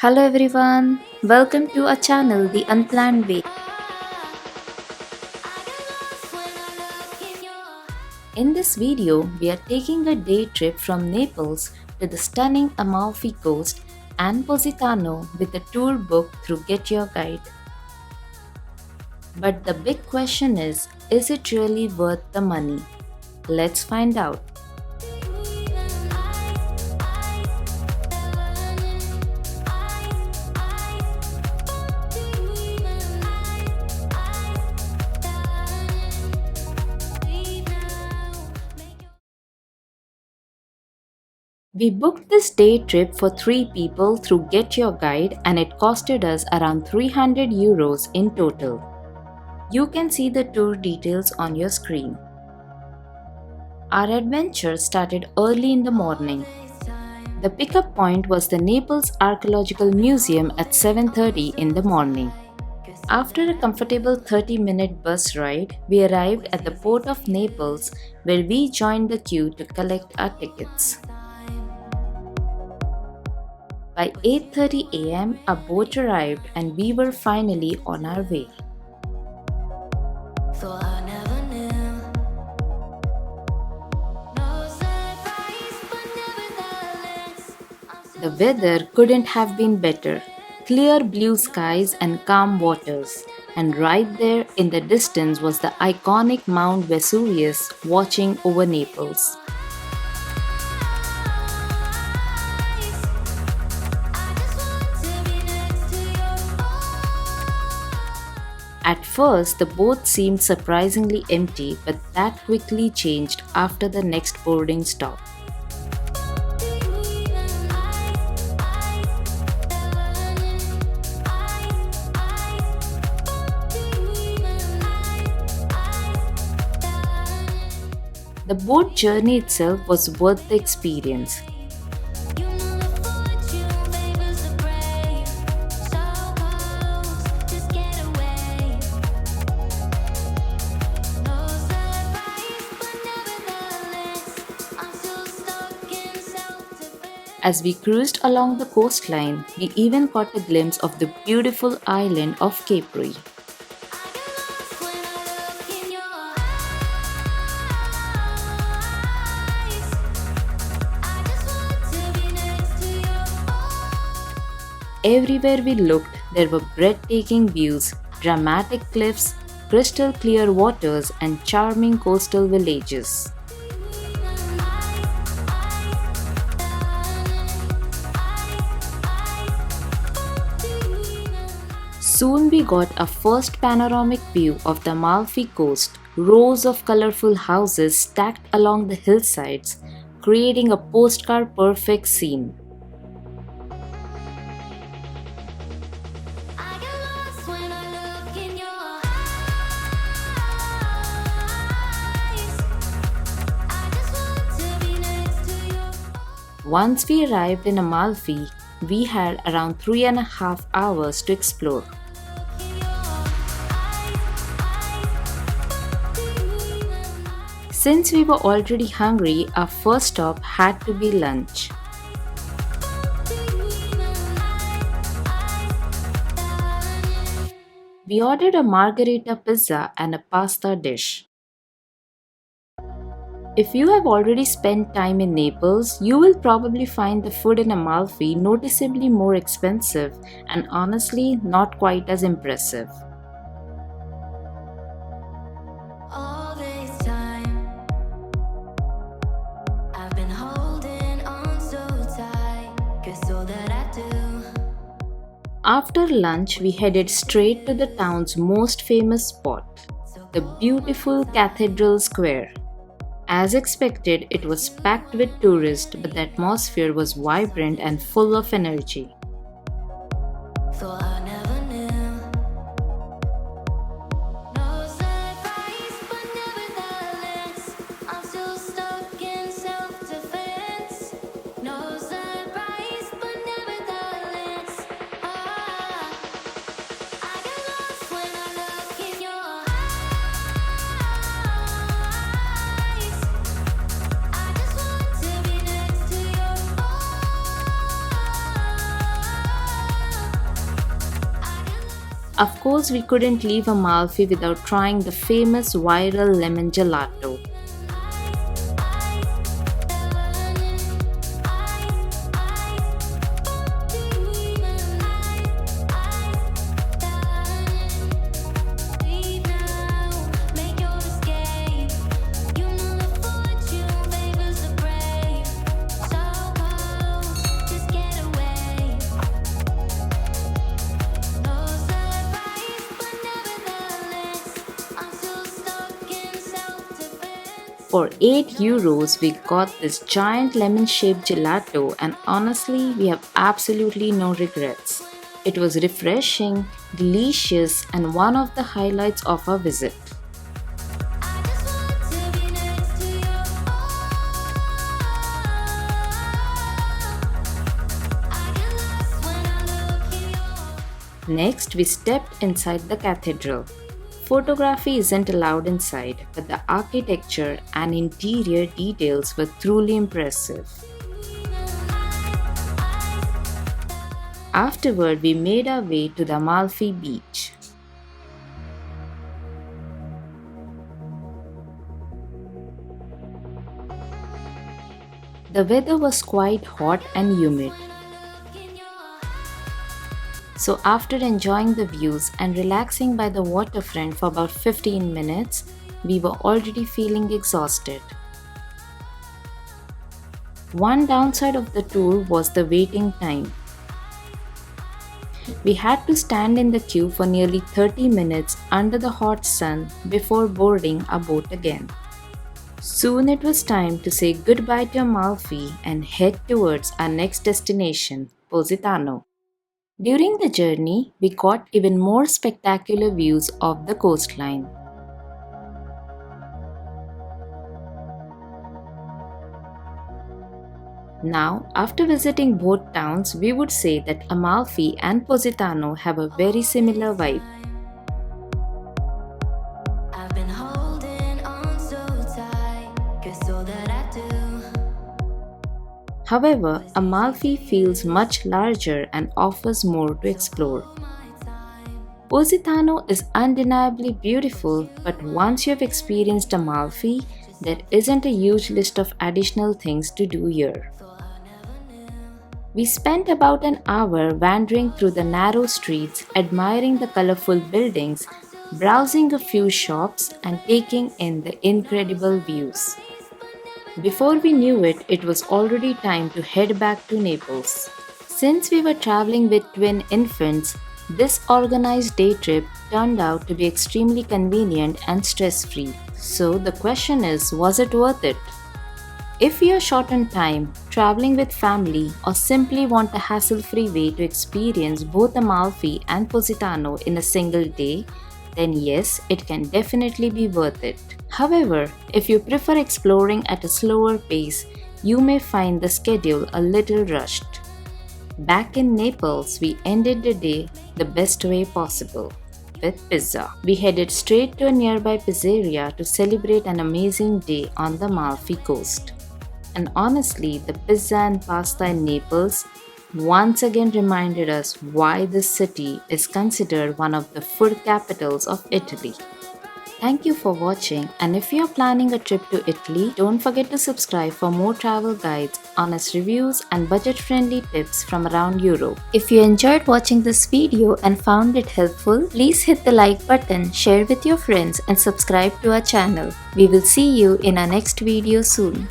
Hello everyone, welcome to our channel The Unplanned Way. In this video, we are taking a day trip from Naples to the stunning Amalfi Coast and Positano with a tour book through GetYourGuide. But the big question is it really worth the money? Let's find out. We booked this day trip for 3 people through GetYourGuide and it costed us around 300 euros in total. You can see the tour details on your screen. Our adventure started early in the morning. The pickup point was the Naples Archaeological Museum at 7:30 in the morning. After a comfortable 30-minute bus ride, we arrived at the port of Naples where we joined the queue to collect our tickets. By 8:30 a.m., a boat arrived and we were finally on our way. The weather couldn't have been better. Clear blue skies and calm waters. And right there in the distance was the iconic Mount Vesuvius watching over Naples. At first, the boat seemed surprisingly empty, but that quickly changed after the next boarding stop. The boat journey itself was worth the experience. As we cruised along the coastline, we even caught a glimpse of the beautiful island of Capri. Everywhere we looked, there were breathtaking views, dramatic cliffs, crystal clear waters, and charming coastal villages. Soon we got a first panoramic view of the Amalfi Coast, rows of colorful houses stacked along the hillsides, creating a postcard-perfect scene. Once we arrived in Amalfi, we had around 3.5 hours to explore. Since we were already hungry, our first stop had to be lunch. We ordered a margherita pizza and a pasta dish. If you have already spent time in Naples, you will probably find the food in Amalfi noticeably more expensive and honestly not quite as impressive. All this time, I've been holding on so tight, 'cause all that I do. After lunch, we headed straight to the town's most famous spot, the beautiful Cathedral Square. As expected, it was packed with tourists, but the atmosphere was vibrant and full of energy. Of course, we couldn't leave Amalfi without trying the famous viral lemon gelato. For 8 euros, we got this giant lemon shaped gelato, and honestly, we have absolutely no regrets. It was refreshing, delicious, and one of the highlights of our visit. Next, we stepped inside the cathedral. Photography isn't allowed inside, but the architecture and interior details were truly impressive. Afterward, we made our way to the Amalfi Beach. The weather was quite hot and humid. So after enjoying the views and relaxing by the waterfront for about 15 minutes, we were already feeling exhausted. One downside of the tour was the waiting time. We had to stand in the queue for nearly 30 minutes under the hot sun before boarding a boat again. Soon it was time to say goodbye to Amalfi and head towards our next destination, Positano. During the journey, we got even more spectacular views of the coastline. Now, after visiting both towns, we would say that Amalfi and Positano have a very similar vibe. However, Amalfi feels much larger and offers more to explore. Positano is undeniably beautiful, but once you have experienced Amalfi, there isn't a huge list of additional things to do here. We spent about an hour wandering through the narrow streets, admiring the colorful buildings, browsing a few shops, and taking in the incredible views. Before we knew it, it was already time to head back to Naples. Since we were traveling with twin infants, this organized day trip turned out to be extremely convenient and stress-free. So the question is, was it worth it? If you are short on time, traveling with family, or simply want a hassle-free way to experience both Amalfi and Positano in a single day, then yes, it can definitely be worth it. However, if you prefer exploring at a slower pace, you may find the schedule a little rushed. Back in Naples, we ended the day the best way possible, with pizza. We headed straight to a nearby pizzeria to celebrate an amazing day on the Amalfi coast. And honestly, the pizza and pasta in Naples once again reminded us why this city is considered one of the food capitals of Italy. Thank you for watching, and if you are planning a trip to Italy, don't forget to subscribe for more travel guides, honest reviews, and budget-friendly tips from around Europe. If you enjoyed watching this video and found it helpful, please hit the like button, share with your friends, and subscribe to our channel. We will see you in our next video soon.